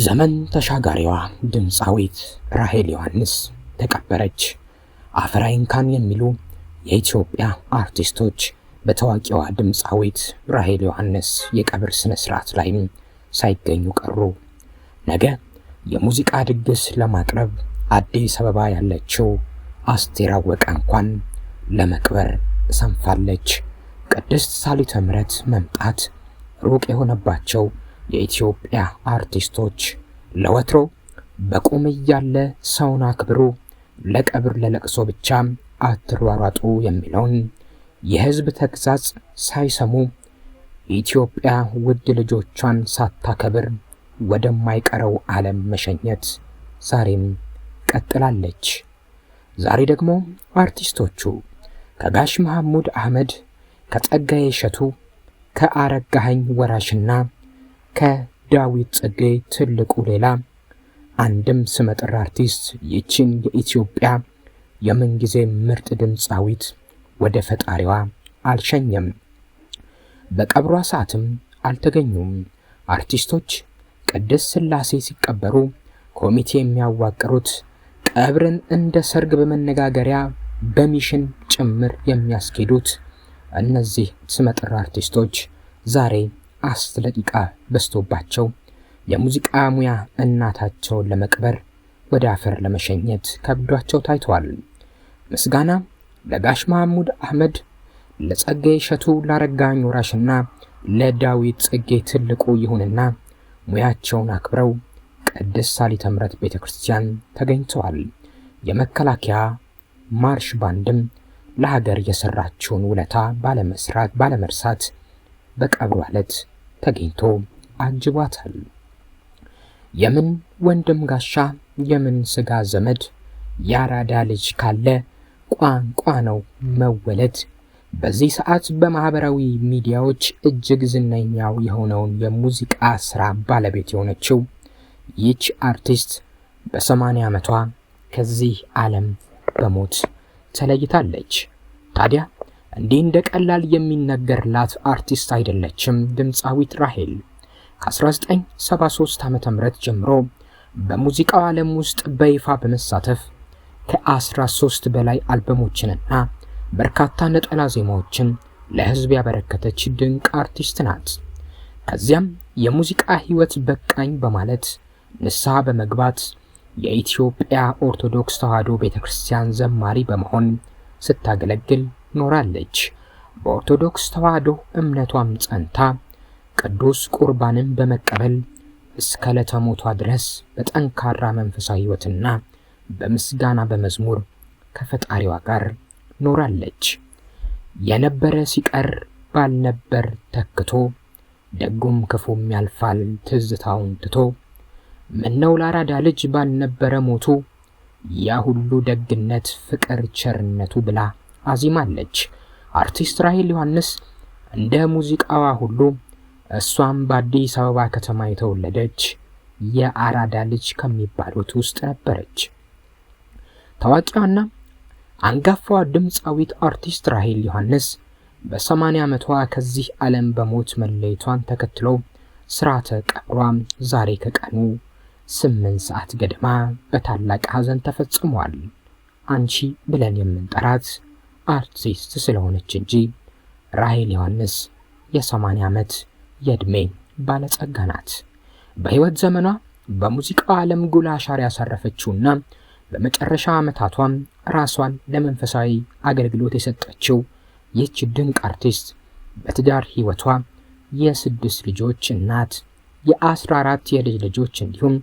ዘመን ተሻጋሪዋ ድምፃዊት ራሄል ዮሐንስ ተቀበረች። አፈር አይንካን የሚሉ የኢትዮጵያ አርቲስቶች በታዋቂዋ ድምፃዊት ራሄል ዮሐንስ የቀብር ስነ ስርዓት ላይ ሳይገኙ ቀሩ። ነገ የሙዚቃ ድግስ ለማቅረብ አዲስ አበባ ያለችው አስቴር አወቀ እንኳን ለመቅበር ሰንፋለች። ቅድስት ሳሊተ ምሕረት መምጣት ሩቅ የሆነባቸው የኢትዮጵያ አርቲስቶች ለወትሮ በቁም እያለ ሰውን አክብሩ፣ ለቀብር ለለቅሶ ብቻ አትሯሯጡ የሚለውን የህዝብ ተግሳጽ ሳይሰሙ ኢትዮጵያ ውድ ልጆቿን ሳታከብር ወደማይቀረው ዓለም መሸኘት ዛሬም ቀጥላለች። ዛሬ ደግሞ አርቲስቶቹ ከጋሽ መሐሙድ አህመድ፣ ከጸጋዬ እሸቱ፣ ከአረጋኸኝ ወራሽና ከዳዊት ጽጌ ትልቁ ሌላ አንድም ስመጥር አርቲስት ይችን የኢትዮጵያ የምንጊዜ ምርጥ ድምፃዊት ወደ ፈጣሪዋ አልሸኘም። በቀብሯ ሰዓትም አልተገኙም። አርቲስቶች ቅድስት ሥላሴ ሲቀበሩ ኮሚቴ የሚያዋቅሩት ቀብርን እንደ ሰርግ በመነጋገሪያ በሚሽን ጭምር የሚያስኬዱት እነዚህ ስመጥር አርቲስቶች ዛሬ 10 ደቂቃ በስቶባቸው የሙዚቃ ሙያ እናታቸውን ለመቅበር ወደ አፈር ለመሸኘት ከብዷቸው ታይተዋል። ምስጋና ለጋሽ መሐሙድ አህመድ፣ ለጸጋዬ እሸቱ፣ ለአረጋኸኝ ወራሽና ለዳዊት ጽጌ ትልቁ ይሁንና ሙያቸውን አክብረው ቅድስት ሳሊተ ምሕረት ቤተክርስቲያን ተገኝተዋል። የመከላከያ ማርሽ ባንድም ለሀገር የሰራችውን ውለታ ባለመርሳት በቀብሯ ዕለት ተገኝቶ አጅቧታል። የምን ወንድም ጋሻ የምን ስጋ ዘመድ፣ ያራዳ ልጅ ካለ ቋንቋ ነው መወለድ። በዚህ ሰዓት በማህበራዊ ሚዲያዎች እጅግ ዝነኛው የሆነውን የሙዚቃ ስራ ባለቤት የሆነችው ይህች አርቲስት በ80 ዓመቷ ከዚህ ዓለም በሞት ተለይታለች። ታዲያ እንዲህ እንደ ቀላል የሚነገርላት አርቲስት አይደለችም ድምፃዊት ራሄል። ከ1973 ዓ.ም ጀምሮ በሙዚቃው ዓለም ውስጥ በይፋ በመሳተፍ ከ13 በላይ አልበሞችንና በርካታ ነጠላ ዜማዎችን ለህዝብ ያበረከተች ድንቅ አርቲስት ናት። ከዚያም የሙዚቃ ህይወት በቃኝ በማለት ንስሐ በመግባት የኢትዮጵያ ኦርቶዶክስ ተዋሕዶ ቤተክርስቲያን ዘማሪ በመሆን ስታገለግል ኖራለች። በኦርቶዶክስ ተዋሕዶ እምነቷም ጸንታ ቅዱስ ቁርባንን በመቀበል እስከ ዕለተ ሞቷ ድረስ በጠንካራ መንፈሳዊ ህይወትና በምስጋና በመዝሙር ከፈጣሪዋ ጋር ኖራለች። የነበረ ሲቀር ባልነበር ተክቶ ደጉም ክፉም ያልፋል ትዝታውን ትቶ ምነው ላራዳ ልጅ ባልነበረ ሞቱ ያ ሁሉ ደግነት ፍቅር ቸርነቱ ብላ አዚማለች። አርቲስት ራሄል ዮሐንስ እንደ ሙዚቃዋ ሁሉ እሷም በአዲስ አበባ ከተማ የተወለደች የአራዳ ልጅ ከሚባሉት ውስጥ ነበረች። ታዋቂዋና አንጋፋዋ ድምፃዊት አርቲስት ራሄል ዮሐንስ በ80 ዓመቷ ከዚህ ዓለም በሞት መለየቷን ተከትሎ ስርዓተ ቀብሯ ዛሬ ከቀኑ 8 ሰዓት ገደማ በታላቅ ሐዘን ተፈጽሟል። አንቺ ብለን የምንጠራት አርቲስት ስለሆነች እንጂ ራሄል ዮሐንስ የ80 ዓመት የዕድሜ ባለጸጋ ናት። በህይወት ዘመኗ በሙዚቃው ዓለም ጉልህ አሻራ ያሳረፈችውና በመጨረሻ ዓመታቷም ራሷን ለመንፈሳዊ አገልግሎት የሰጠችው ይህች ድንቅ አርቲስት በትዳር ህይወቷ የ6 ልጆች እናት፣ የ14 የልጅ ልጆች እንዲሁም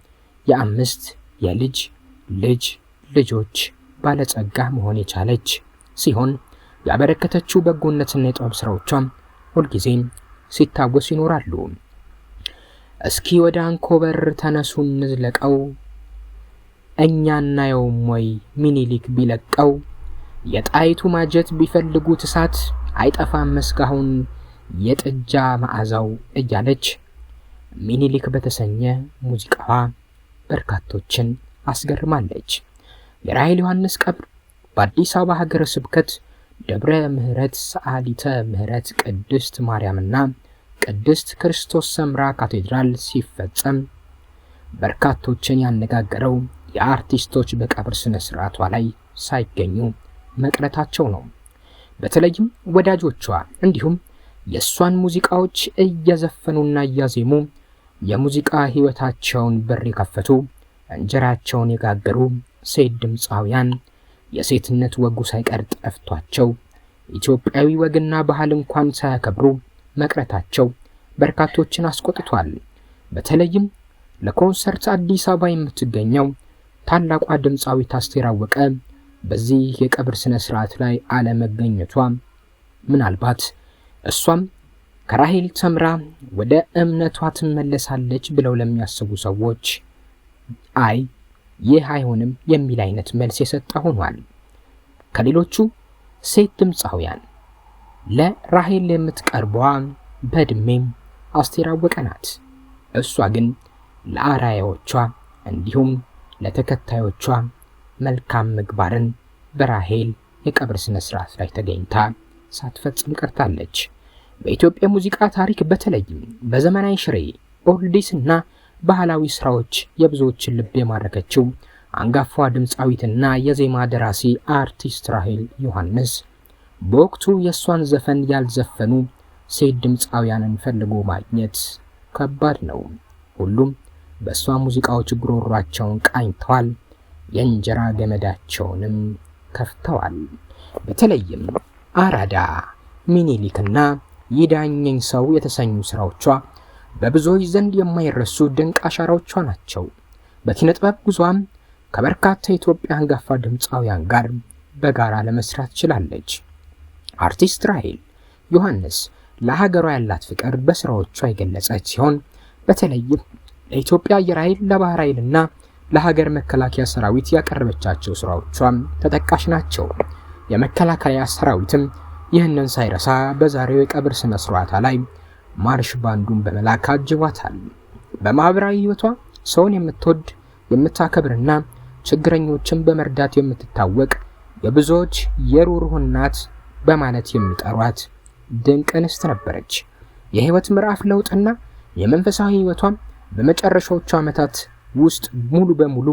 የ5 የልጅ ልጆች ባለጸጋ መሆን የቻለች ሲሆን ያበረከተችው በጎነትና የጥበብ ስራዎቿም ሁልጊዜም ሲታወሱ ይኖራሉ። እስኪ ወደ አንኮበር ተነሱ እንዝለቀው፣ እኛ እናየውም ወይ ሚኒሊክ ቢለቀው፣ የጣይቱ ማጀት ቢፈልጉት እሳት አይጠፋም መስጋሁን የጥጃ መዓዛው እያለች ሚኒሊክ በተሰኘ ሙዚቃዋ በርካቶችን አስገርማለች። የራሔል ዮሐንስ ቀብር በአዲስ አበባ ሀገረ ስብከት ደብረ ምሕረት ሰዓሊተ ምሕረት ቅድስት ማርያምና ቅድስት ክርስቶስ ሰምራ ካቴድራል ሲፈጸም በርካቶችን ያነጋገረው የአርቲስቶች በቀብር ስነ ስርዓቷ ላይ ሳይገኙ መቅረታቸው ነው። በተለይም ወዳጆቿ እንዲሁም የሷን ሙዚቃዎች እየዘፈኑና እያዜሙ የሙዚቃ ህይወታቸውን በር የከፈቱ እንጀራቸውን የጋገሩ ሴት ድምፃውያን የሴትነት ወጉ ሳይቀር ጠፍቷቸው ኢትዮጵያዊ ወግና ባህል እንኳን ሳያከብሩ መቅረታቸው በርካቶችን አስቆጥቷል። በተለይም ለኮንሰርት አዲስ አበባ የምትገኘው ታላቋ ድምፃዊት አስቴር አወቀ በዚህ የቀብር ስነ ስርዓት ላይ አለመገኘቷ ምናልባት እሷም ከራሔል ተምራ ወደ እምነቷ ትመለሳለች ብለው ለሚያስቡ ሰዎች አይ ይህ አይሆንም የሚል አይነት መልስ የሰጠ ሆኗል። ከሌሎቹ ሴት ድምፃውያን ለራሔል የምትቀርበዋ በእድሜም አስቴር አወቀ ናት። እሷ ግን ለአራያዎቿ እንዲሁም ለተከታዮቿ መልካም ምግባርን በራሔል የቀብር ስነ ስርዓት ላይ ተገኝታ ሳትፈጽም ቀርታለች። በኢትዮጵያ ሙዚቃ ታሪክ በተለይም በዘመናዊ ሽሬ ኦልዲስና ባህላዊ ስራዎች የብዙዎችን ልብ የማረከችው አንጋፋ ድምፃዊትና የዜማ ደራሲ አርቲስት ራሔል ዮሐንስ በወቅቱ የሷን ዘፈን ያልዘፈኑ ሴት ድምፃውያንን ፈልጎ ማግኘት ከባድ ነው። ሁሉም በሷ ሙዚቃዎች ጉሮሯቸውን ቃኝተዋል፣ የእንጀራ ገመዳቸውንም ከፍተዋል። በተለይም አራዳ፣ ሚኒሊክና ይዳኘኝ ሰው የተሰኙ ስራዎቿ በብዙዎች ዘንድ የማይረሱ ድንቅ አሻራዎቿ ናቸው። በኪነ ጥበብ ጉዟም ከበርካታ የኢትዮጵያ አንጋፋ ድምፃውያን ጋር በጋራ ለመስራት ችላለች። አርቲስት ራሔል ዮሐንስ ለሀገሯ ያላት ፍቅር በስራዎቿ የገለጸች ሲሆን በተለይም ለኢትዮጵያ አየር ኃይል፣ ለባህር ኃይልና ለሀገር መከላከያ ሰራዊት ያቀረበቻቸው ስራዎቿም ተጠቃሽ ናቸው። የመከላከያ ሰራዊትም ይህንን ሳይረሳ በዛሬው የቀብር ስነ ስርዓቷ ላይ ማርሽ ባንዱን በመላክ አጅቧታል። በማህበራዊ ህይወቷ ሰውን የምትወድ የምታከብርና ችግረኞችን በመርዳት የምትታወቅ የብዙዎች የሩህሩህ እናት በማለት የሚጠሯት ድንቅ እንስት ነበረች። የህይወት ምዕራፍ ለውጥና የመንፈሳዊ ህይወቷም በመጨረሻዎቹ ዓመታት ውስጥ ሙሉ በሙሉ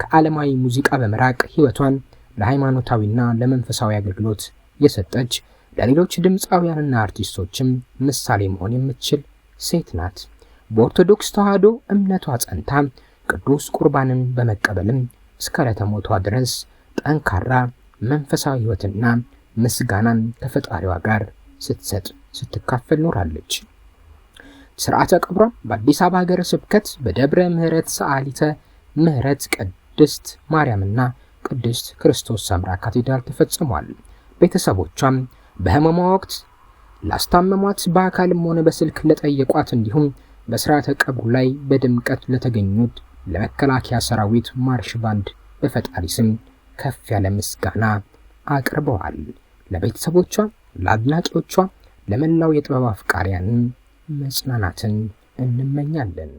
ከዓለማዊ ሙዚቃ በመራቅ ህይወቷን ለሃይማኖታዊና ለመንፈሳዊ አገልግሎት የሰጠች ለሌሎች ድምፃውያንና አርቲስቶችም ምሳሌ መሆን የምትችል ሴት ናት። በኦርቶዶክስ ተዋሕዶ እምነቷ ጸንታ ቅዱስ ቁርባንን በመቀበልም እስከ ዕለተ ሞቷ ድረስ ጠንካራ መንፈሳዊ ህይወትና ምስጋናን ከፈጣሪዋ ጋር ስትሰጥ ስትካፈል ኖራለች። ስርዓተ ቀብሯ በአዲስ አበባ ሀገረ ስብከት በደብረ ምሕረት ሰዓሊተ ምሕረት ቅድስት ማርያምና ቅድስት ክርስቶስ ሰምራ ካቴድራል ተፈጽሟል። ቤተሰቦቿም በህመሟ ወቅት ላስታመሟት በአካልም ሆነ በስልክ ለጠየቋት እንዲሁም በስርዓተ ቀብሩ ላይ በድምቀት ለተገኙት ለመከላከያ ሰራዊት ማርሽ ባንድ በፈጣሪ ስም ከፍ ያለ ምስጋና አቅርበዋል። ለቤተሰቦቿ፣ ለአድናቂዎቿ፣ ለመላው የጥበብ አፍቃሪያን መጽናናትን እንመኛለን።